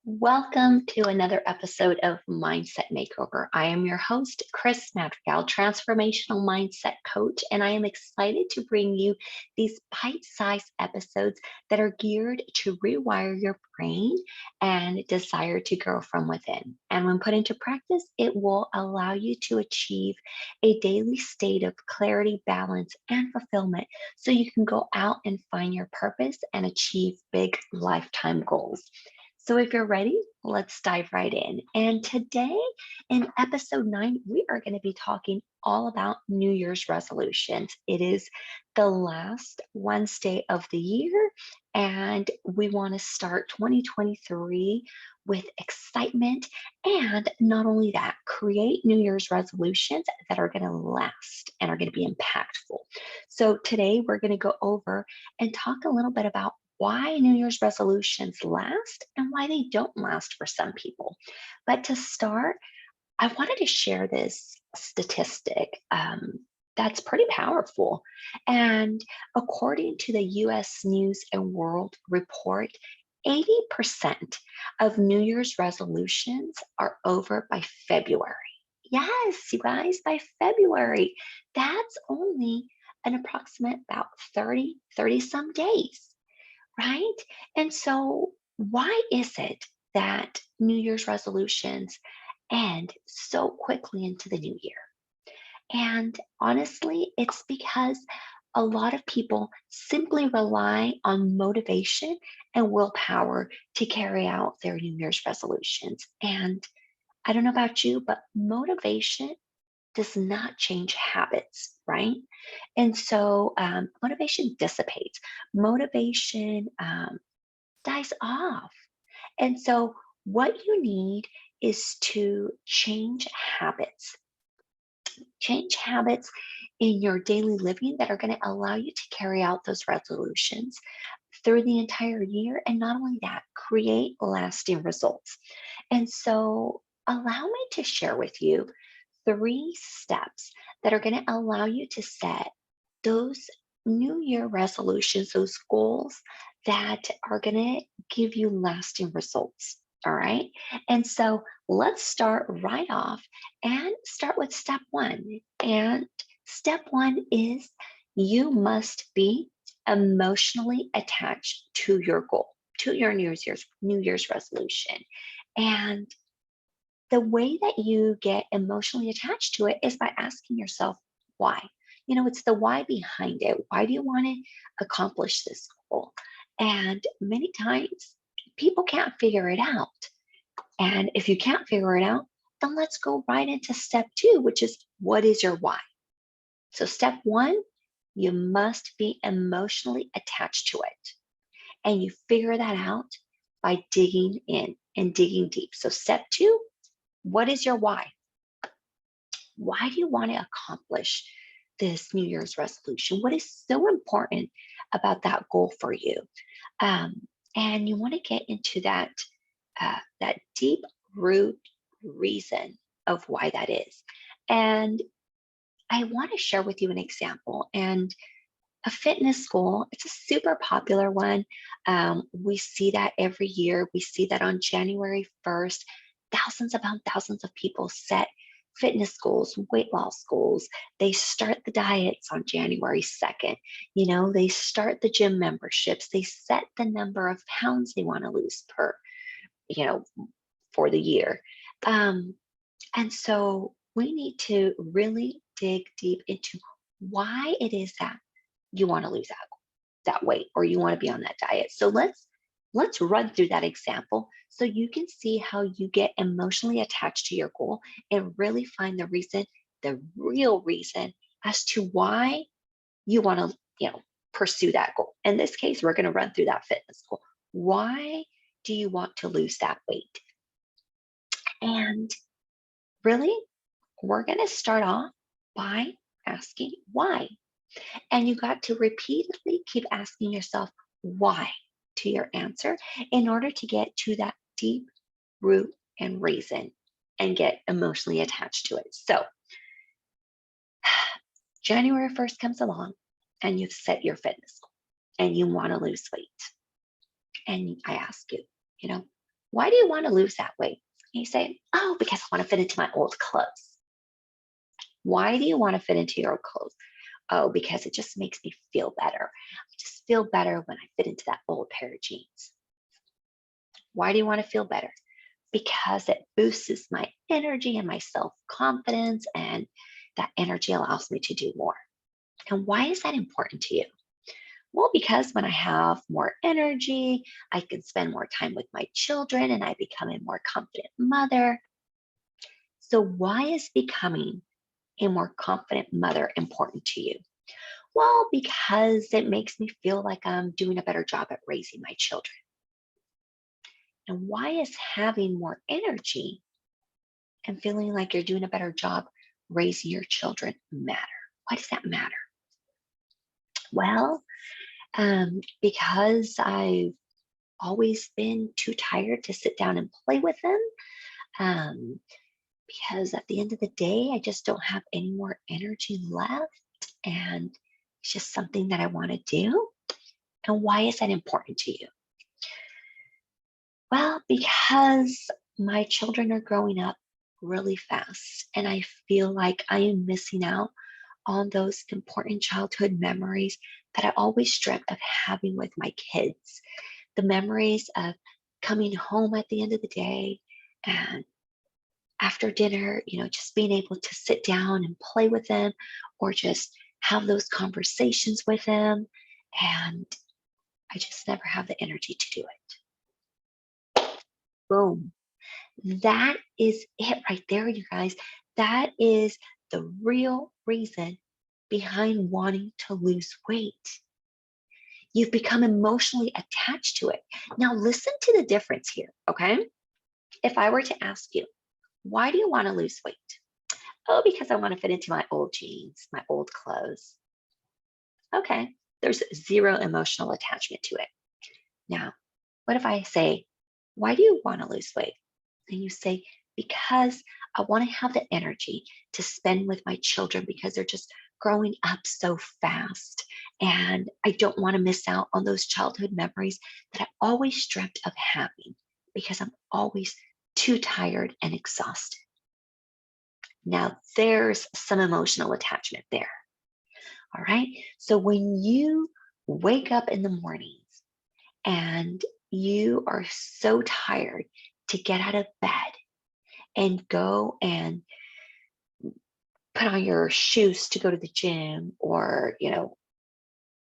Welcome to another episode of Mindset Makeover. I am your host, Chris Madrigal, transformational mindset coach, and I am excited to bring you these bite-sized episodes that are geared to rewire your brain and desire to grow from within. And when put into practice, it will allow you to achieve a daily state of clarity, balance, and fulfillment so you can go out and find your purpose and achieve big lifetime goals. So if you're ready, let's dive right in. And today in episode 9, we are going to be talking all about New Year's resolutions. It is the last Wednesday of the year, and we want to start 2023 with excitement. And not only that, create New Year's resolutions that are going to last and are going to be impactful. So today we're going to go over and talk a little bit about why New Year's resolutions last and why they don't last for some people. But to start, I wanted to share this statistic that's pretty powerful. And according to the US News and World Report, 80% of New Year's resolutions are over by February. Yes, you guys, by February. That's only an approximate about 30 some days, right? And so, why is it that New Year's resolutions end so quickly into the new year? And honestly, it's because a lot of people simply rely on motivation and willpower to carry out their New Year's resolutions. And I don't know about you, but motivation does not change habits, right? And so motivation dissipates, motivation dies off. And so what you need is to change habits in your daily living that are going to allow you to carry out those resolutions through the entire year. And not only that, create lasting results. And so allow me to share with you 3 steps that are going to allow you to set those New Year resolutions, those goals that are going to give you lasting results. All right. And so let's start right off and start with step 1. And step 1 is you must be emotionally attached to your goal, to your New Year's resolution. And the way that you get emotionally attached to it is by asking yourself why. It's the why behind it. Why do you want to accomplish this goal? And many times people can't figure it out. And if you can't figure it out, then let's go right into step 2, which is what is your why? So, step 1, you must be emotionally attached to it. And you figure that out by digging in and digging deep. So, step 2, what is your why? Why do you want to accomplish this New Year's resolution? What is so important about that goal for you? And you want to get into that deep root reason of why that is. And I want to share with you an example. And a fitness goal, it's a super popular one. We see that every year. We see that on January 1st, thousands upon thousands of people set fitness goals, weight loss goals. They start the diets on January 2nd. They start the gym memberships. They set the number of pounds they want to lose you know, for the year. And so we need to really dig deep into why it is that you want to lose that weight or you want to be on that diet. So let's run through that example so you can see how you get emotionally attached to your goal and really find the real reason as to why you want to, pursue that goal. In this case, we're going to run through that fitness goal. Why do you want to lose that weight? And really, we're going to start off by asking why. And you got to repeatedly keep asking yourself why to your answer in order to get to that deep root and reason and get emotionally attached to it. So January 1st comes along and you've set your fitness goal and you want to lose weight. And I ask you, Why do you want to lose that weight? And you say, oh, because I want to fit into my old clothes. Why do you want to fit into your old clothes? Oh, because it just makes me feel better. I just feel better when I fit into that old pair of jeans. Why do you want to feel better? Because it boosts my energy and my self confidence, and that energy allows me to do more. And why is that important to you? Well, because when I have more energy, I can spend more time with my children and I become a more confident mother. So, why is becoming a more confident mother important to you? Well, because it makes me feel like I'm doing a better job at raising my children. And why is having more energy and feeling like you're doing a better job raising your children matter? Why does that matter? Well, because I've always been too tired to sit down and play with them. Um, because at the end of the day, I just don't have any more energy left. And it's just something that I want to do. And why is that important to you? Well, because my children are growing up really fast, and I feel like I am missing out on those important childhood memories that I always dreamt of having with my kids. The memories of coming home at the end of the day and after dinner, just being able to sit down and play with them or just have those conversations with them. And I just never have the energy to do it. Boom. That is it right there, you guys. That is the real reason behind wanting to lose weight. You've become emotionally attached to it. Now, listen to the difference here, okay? If I were to ask you, why do you want to lose weight? Oh, because I want to fit into my old jeans, my old clothes. Okay, there's zero emotional attachment to it. Now, what if I say, why do you want to lose weight? And you say, because I want to have the energy to spend with my children because they're just growing up so fast. And I don't want to miss out on those childhood memories that I always dreamt of having because I'm always too tired and exhausted. Now, there's some emotional attachment there. All right. So when you wake up in the mornings and you are so tired to get out of bed and go and put on your shoes to go to the gym or,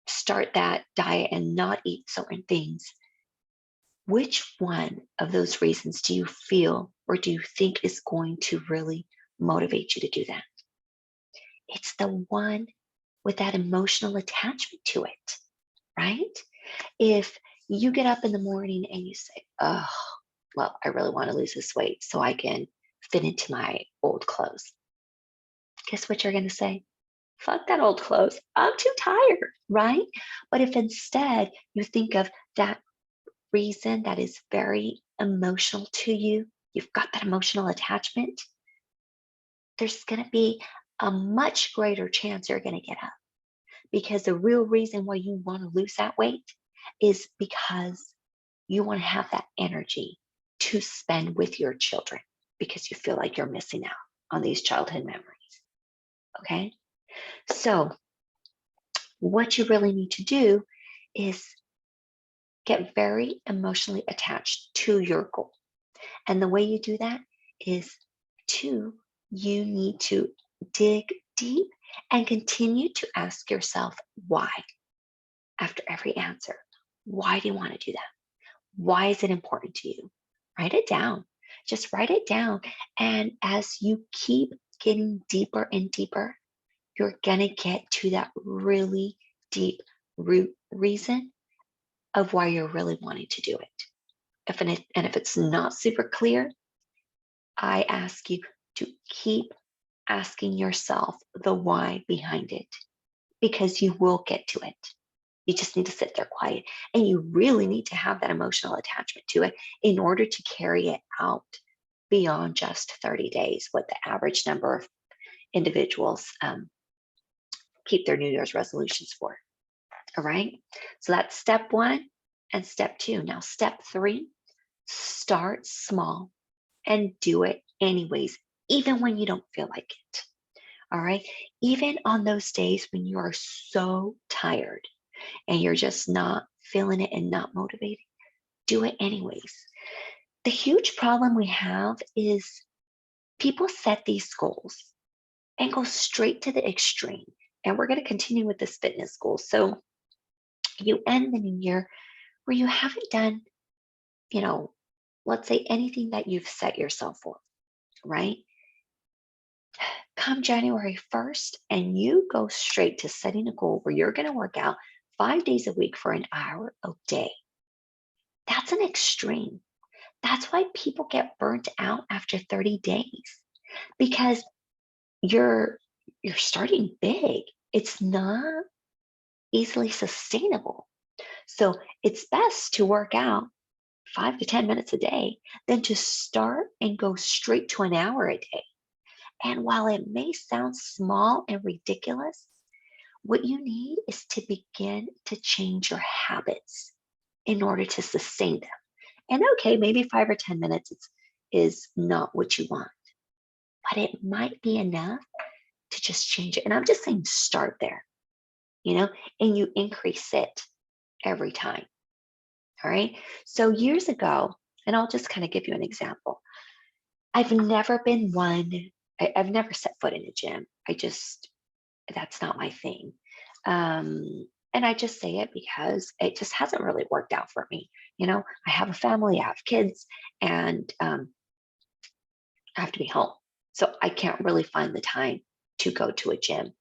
start that diet and not eat certain things, which one of those reasons do you feel or do you think is going to really motivate you to do that? It's the one with that emotional attachment to it, right? If you get up in the morning and you say, oh, well, I really want to lose this weight so I can fit into my old clothes. Guess what you're going to say? Fuck that old clothes. I'm too tired, right? But if instead you think of that reason that is very emotional to you, you've got that emotional attachment, there's going to be a much greater chance you're going to get up. Because the real reason why you want to lose that weight is because you want to have that energy to spend with your children because you feel like you're missing out on these childhood memories. Okay. So, what you really need to do is get very emotionally attached to your goal. And the way you do that is you need to dig deep and continue to ask yourself why after every answer. Why do you want to do that? Why is it important to you? Write it down. Just write it down. And as you keep getting deeper and deeper, you're going to get to that really deep root reason of why you're really wanting to do it. If it's not super clear, I ask you to keep asking yourself the why behind it because you will get to it. You just need to sit there quiet and you really need to have that emotional attachment to it in order to carry it out beyond just 30 days, what the average number of individuals keep their New Year's resolutions for. All right. So that's step one and step two. Now, step three, Start small and do it anyways, even when you don't feel like it. All right. Even on those days when you are so tired and you're just not feeling it and not motivated, do it anyways. The huge problem we have is people set these goals and go straight to the extreme. And we're going to continue with this fitness goal. So you end the new year where you haven't done, you know, let's say anything that you've set yourself for, right? Come January 1st, and you go straight to setting a goal where you're going to work out 5 days a week for an hour a day. That's an extreme. That's why people get burnt out after 30 days because you're starting big. It's not easily sustainable. So it's best to work out 5 to 10 minutes a day than to start and go straight to an hour a day. And while it may sound small and ridiculous, what you need is to begin to change your habits in order to sustain them. And okay, maybe 5 or 10 minutes is not what you want, but it might be enough to just change it. And I'm just saying, start there, and you increase it every time. All right. So years ago, and I'll just kind of give you an example. I've never been one, I've never set foot in a gym. That's not my thing. And I just say it because it just hasn't really worked out for me. I have a family, I have kids, and I have to be home. So I can't really find the time to go to a gym.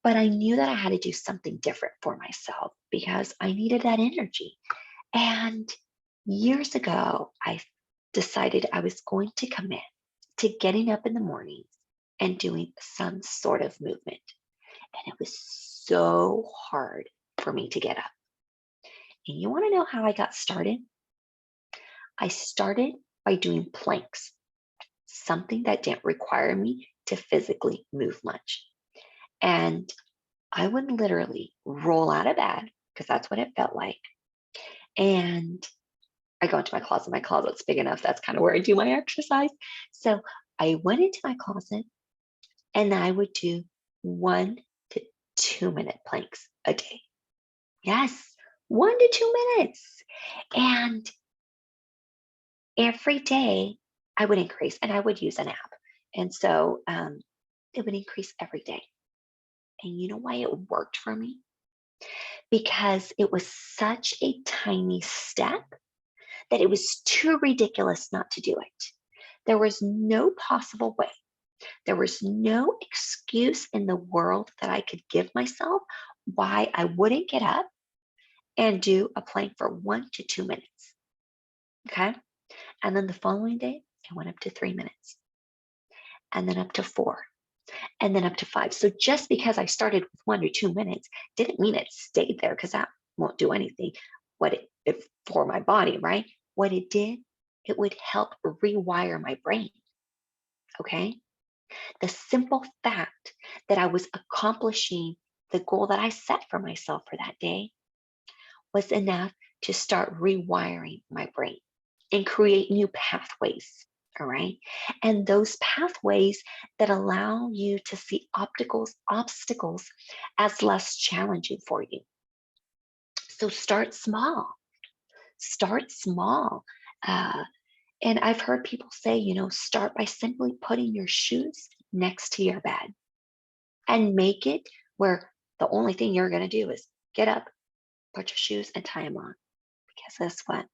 But I knew that I had to do something different for myself because I needed that energy. And years ago, I decided I was going to commit to getting up in the mornings and doing some sort of movement. And it was so hard for me to get up. And you want to know how I got started? I started by doing planks, something that didn't require me to physically move much. And I would literally roll out of bed because that's what it felt like. And I go into my closet. My closet's big enough. That's kind of where I do my exercise. So I went into my closet and I would do 1 to 2 minute planks a day. Yes, 1 to 2 minutes. And every day I would increase and I would use an app. And so it would increase every day. And you know why it worked for me? Because it was such a tiny step that it was too ridiculous not to do it. There was no possible way. There was no excuse in the world that I could give myself why I wouldn't get up and do a plank for 1 to 2 minutes. Okay. And then the following day, I went up to 3 minutes and then up to 4 and then up to 5. So just because I started with 1 to 2 minutes didn't mean it stayed there because that won't do anything for my body, right? What it did, it would help rewire my brain. Okay. The simple fact that I was accomplishing the goal that I set for myself for that day was enough to start rewiring my brain and create new pathways. All right. And those pathways that allow you to see obstacles as less challenging for you. So start small. Start small. And I've heard people say, start by simply putting your shoes next to your bed and make it where the only thing you're going to do is get up, put your shoes, and tie them on. Because guess what?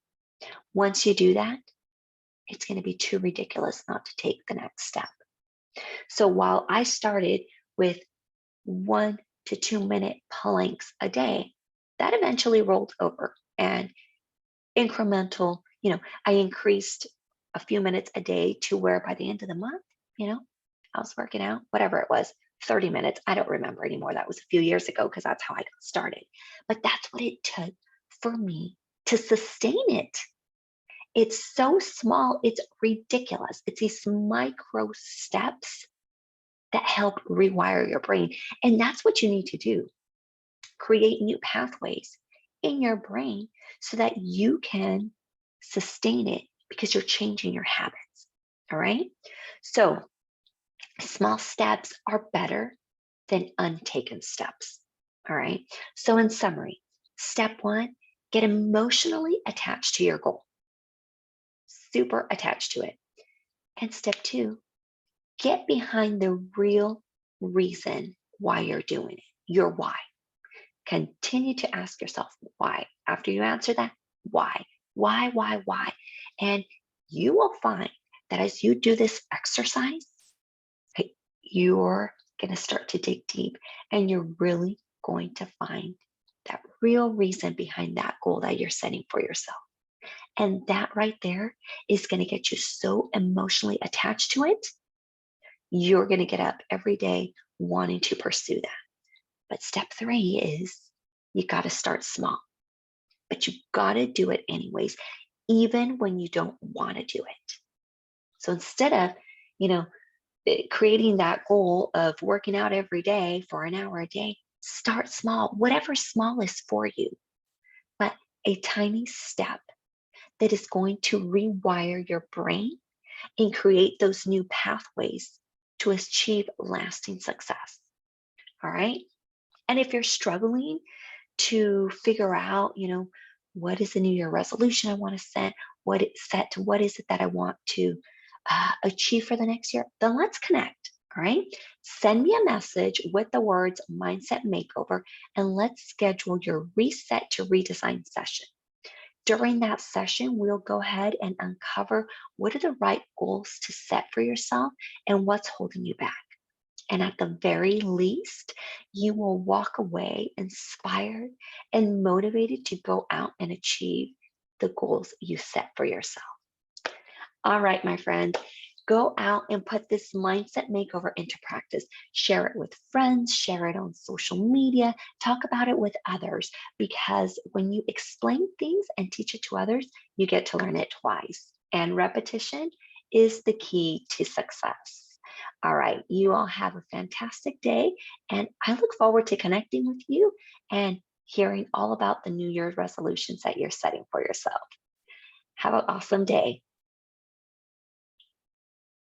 Once you do that, it's going to be too ridiculous not to take the next step. So while I started with 1 to 2 minute planks a day, that eventually rolled over and incremental, I increased a few minutes a day to where by the end of the month, I was working out, whatever it was, 30 minutes. I don't remember anymore. That was a few years ago because that's how I got started. But that's what it took for me to sustain it. It's so small, it's ridiculous. It's these micro steps that help rewire your brain. And that's what you need to do. Create new pathways in your brain so that you can sustain it because you're changing your habits. All right. So small steps are better than untaken steps. All right. So, in summary, step one, get emotionally attached to your goal, super attached to it. And step two, get behind the real reason why you're doing it, your why. Continue to ask yourself why. After you answer that, why? Why? And you will find that as you do this exercise, right, you're going to start to dig deep and you're really going to find that real reason behind that goal that you're setting for yourself. And that right there is going to get you so emotionally attached to it, you're going to get up every day wanting to pursue that. But step three is you got to start small, but you got to do it anyways, even when you don't want to do it. So instead of, you know, creating that goal of working out every day for an hour a day, start small, whatever small is for you, but a tiny step that is going to rewire your brain and create those new pathways to achieve lasting success. All right. And if you're struggling to figure out, what is the New Year resolution I want to set? What is it that I want to achieve for the next year? Then let's connect. All right. Send me a message with the words Mindset Makeover and let's schedule your reset to redesign session. During that session, we'll go ahead and uncover what are the right goals to set for yourself and what's holding you back. And at the very least, you will walk away inspired and motivated to go out and achieve the goals you set for yourself. All right, my friend, go out and put this mindset makeover into practice. Share it with friends, share it on social media, talk about it with others, because when you explain things and teach it to others, you get to learn it twice. And repetition is the key to success. All right, you all have a fantastic day, and I look forward to connecting with you and hearing all about the New Year's resolutions that you're setting for yourself. Have an awesome day.